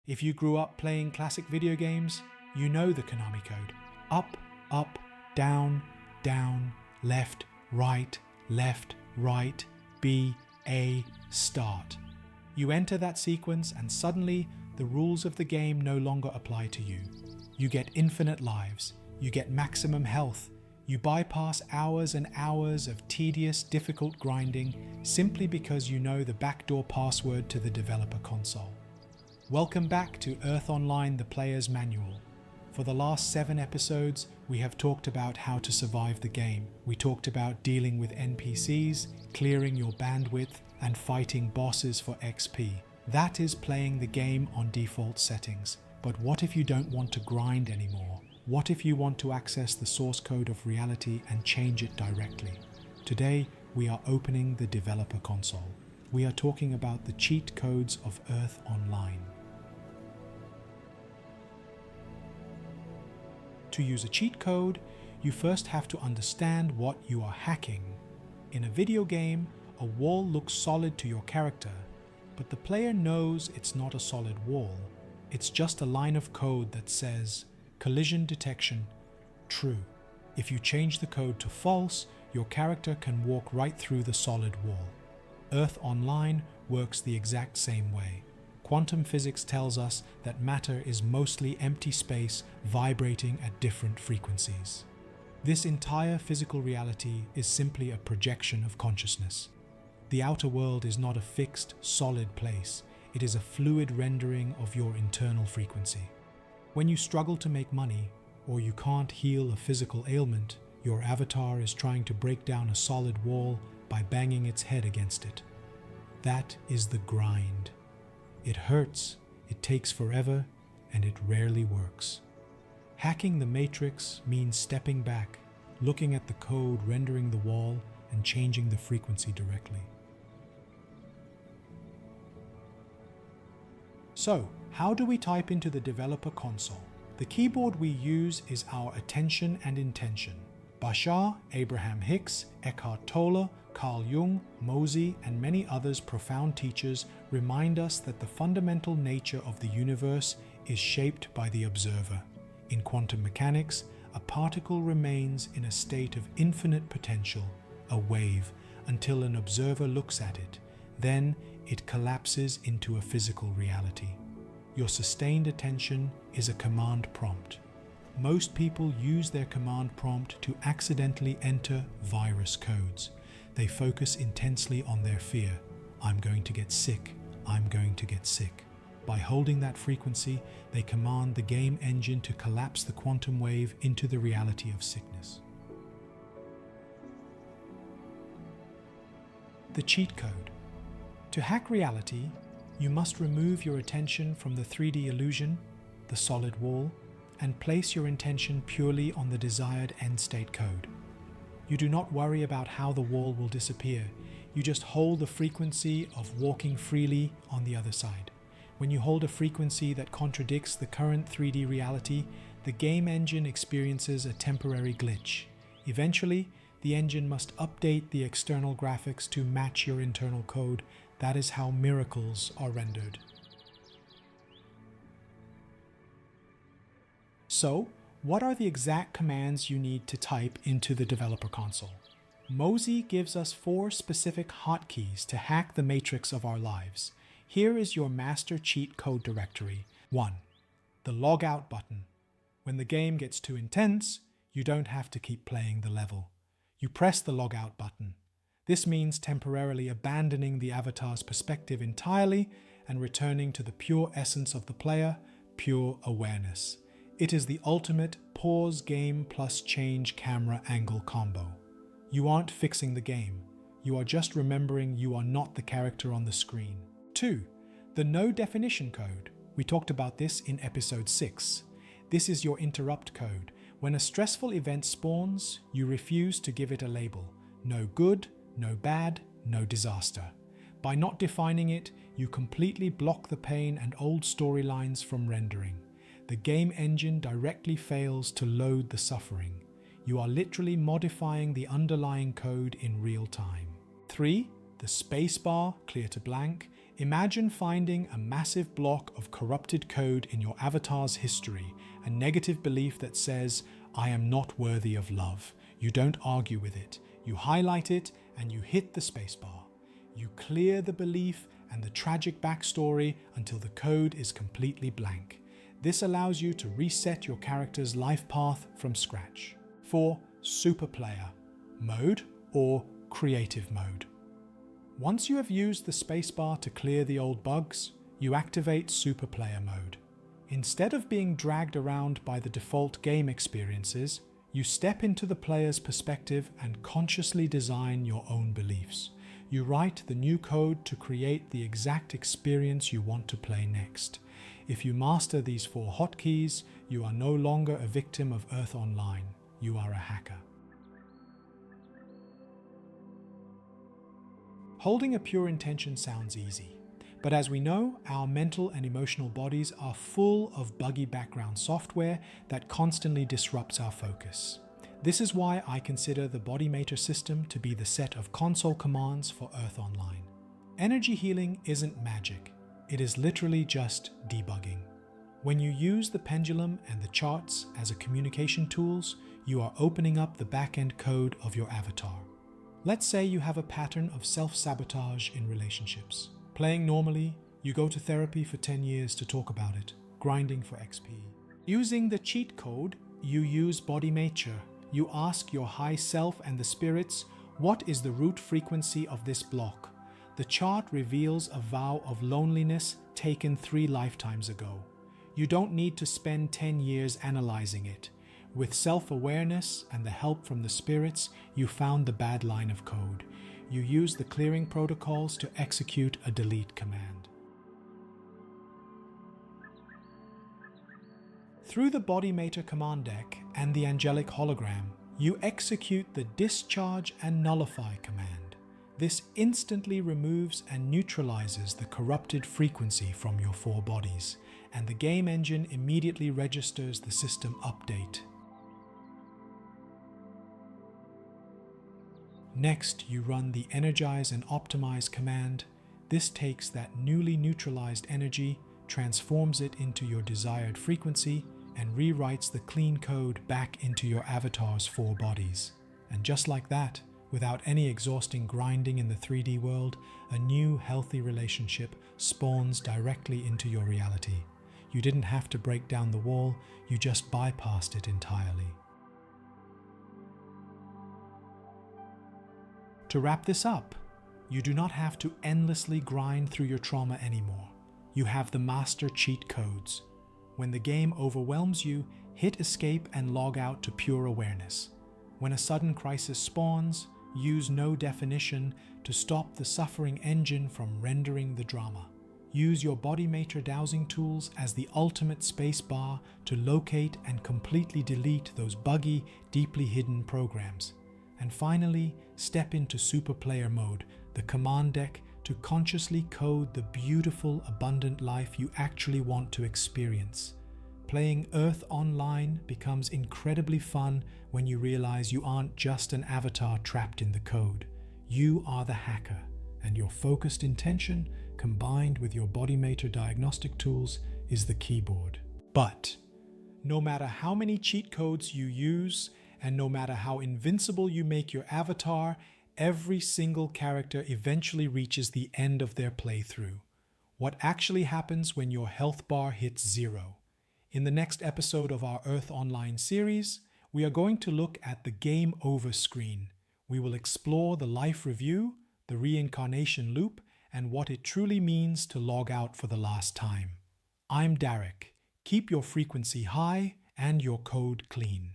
If you grew up playing classic video games, you know the Konami code. Up, up, down, down, left, right, B, A, start. You enter that sequence and suddenly the rules of the game no longer apply to you. You get infinite lives, you get maximum health, you bypass hours and hours of tedious, difficult grinding simply because you know the backdoor password to the developer console. Welcome back to Earth Online, the Player's Manual. For the last 7 episodes, we have talked about how to survive the game. We talked about dealing with NPCs, clearing your bandwidth, and fighting bosses for XP. That is playing the game on default settings. But what if you don't want to grind anymore? What if you want to access the source code of reality and change it directly? Today, we are opening the developer console. We are talking about the cheat codes of Earth Online. To use a cheat code, you first have to understand what you are hacking. In a video game, a wall looks solid to your character, but the player knows it's not a solid wall. It's just a line of code that says, collision detection, true. If you change the code to false, your character can walk right through the solid wall. Earth Online works the exact same way. Quantum physics tells us that matter is mostly empty space vibrating at different frequencies. This entire physical reality is simply a projection of consciousness. The outer world is not a fixed, solid place. It is a fluid rendering of your internal frequency. When you struggle to make money, or you can't heal a physical ailment, your avatar is trying to break down a solid wall by banging its head against it. That is the grind. It hurts, it takes forever, and it rarely works. Hacking the matrix means stepping back, looking at the code rendering the wall, and changing the frequency directly. So, how do we type into the developer console? The keyboard we use is our attention and intention. Bashar, Abraham Hicks, Eckhart Tolle, Carl Jung, Mozi, and many others profound teachers remind us that the fundamental nature of the universe is shaped by the observer. In quantum mechanics, a particle remains in a state of infinite potential, a wave, until an observer looks at it. Then it collapses into a physical reality. Your sustained attention is a command prompt. Most people use their command prompt to accidentally enter virus codes. They focus intensely on their fear. I'm going to get sick. I'm going to get sick. By holding that frequency, they command the game engine to collapse the quantum wave into the reality of sickness. The cheat code. To hack reality, you must remove your attention from the 3D illusion, the solid wall, and place your intention purely on the desired end state code. You do not worry about how the wall will disappear. You just hold the frequency of walking freely on the other side. When you hold a frequency that contradicts the current 3D reality, the game engine experiences a temporary glitch. Eventually, the engine must update the external graphics to match your internal code. That is how miracles are rendered. So, what are the exact commands you need to type into the developer console? Mozi gives us 4 specific hotkeys to hack the matrix of our lives. Here is your master cheat code directory. 1. The logout button. When the game gets too intense, you don't have to keep playing the level. You press the logout button. This means temporarily abandoning the avatar's perspective entirely and returning to the pure essence of the player, pure awareness. It is the ultimate pause game plus change camera angle combo. You aren't fixing the game. You are just remembering you are not the character on the screen. 2. The no definition code. We talked about this in episode 6. This is your interrupt code. When a stressful event spawns, you refuse to give it a label. No good, no bad, no disaster. By not defining it, you completely block the pain and old storylines from rendering. The game engine directly fails to load the suffering. You are literally modifying the underlying code in real time. 3. The spacebar, clear to blank, Imagine finding a massive block of corrupted code in your avatar's history, a negative belief that says, "I am not worthy of love." You don't argue with it. You highlight it and you hit the spacebar. You clear the belief and the tragic backstory until the code is completely blank. This allows you to reset your character's life path from scratch. 4. Super Player Mode or Creative Mode. Once you have used the spacebar to clear the old bugs, you activate Super Player Mode. Instead of being dragged around by the default game experiences, you step into the player's perspective and consciously design your own beliefs. You write the new code to create the exact experience you want to play next. If you master these 4 hotkeys, you are no longer a victim of Earth Online. You are a hacker. Holding a pure intention sounds easy, but as we know, our mental and emotional bodies are full of buggy background software that constantly disrupts our focus. This is why I consider the BodyMaitre system to be the set of console commands for Earth Online. Energy healing isn't magic, it is literally just debugging. When you use the pendulum and the charts as a communication tools, you are opening up the back-end code of your avatar. Let's say you have a pattern of self-sabotage in relationships. Playing normally, you go to therapy for 10 years to talk about it, grinding for XP. Using the cheat code, you use BodyMaitre. You ask your high self and the spirits, what is the root frequency of this block? The chart reveals a vow of loneliness taken 3 lifetimes ago. You don't need to spend 10 years analyzing it. With self-awareness and the help from the spirits, you found the bad line of code. You use the clearing protocols to execute a delete command. Through the BodyMaitre command deck and the Angelic Hologram, you execute the Discharge and Nullify command. This instantly removes and neutralizes the corrupted frequency from your 4 bodies, and the game engine immediately registers the system update. Next, you run the Energize and Optimize command. This takes that newly neutralized energy, transforms it into your desired frequency, and rewrites the clean code back into your avatar's 4 bodies. And just like that, without any exhausting grinding in the 3D world, a new healthy relationship spawns directly into your reality. You didn't have to break down the wall, you just bypassed it entirely. To wrap this up, you do not have to endlessly grind through your trauma anymore. You have the master cheat codes. When the game overwhelms you, hit escape and log out to pure awareness. When a sudden crisis spawns, use no definition to stop the suffering engine from rendering the drama. Use your BodyMaitre dowsing tools as the ultimate spacebar to locate and completely delete those buggy, deeply hidden programs. And finally, step into Super Player mode, the command deck, to consciously code the beautiful, abundant life you actually want to experience. Playing Earth Online becomes incredibly fun when you realize you aren't just an avatar trapped in the code. You are the hacker, and your focused intention, combined with your BodyMaitre diagnostic tools, is the keyboard. But no matter how many cheat codes you use, and no matter how invincible you make your avatar, every single character eventually reaches the end of their playthrough. What actually happens when your health bar hits 0? In the next episode of our Earth Online series, we are going to look at the game over screen. We will explore the life review, the reincarnation loop, and what it truly means to log out for the last time. I'm Darreck. Keep your frequency high and your code clean.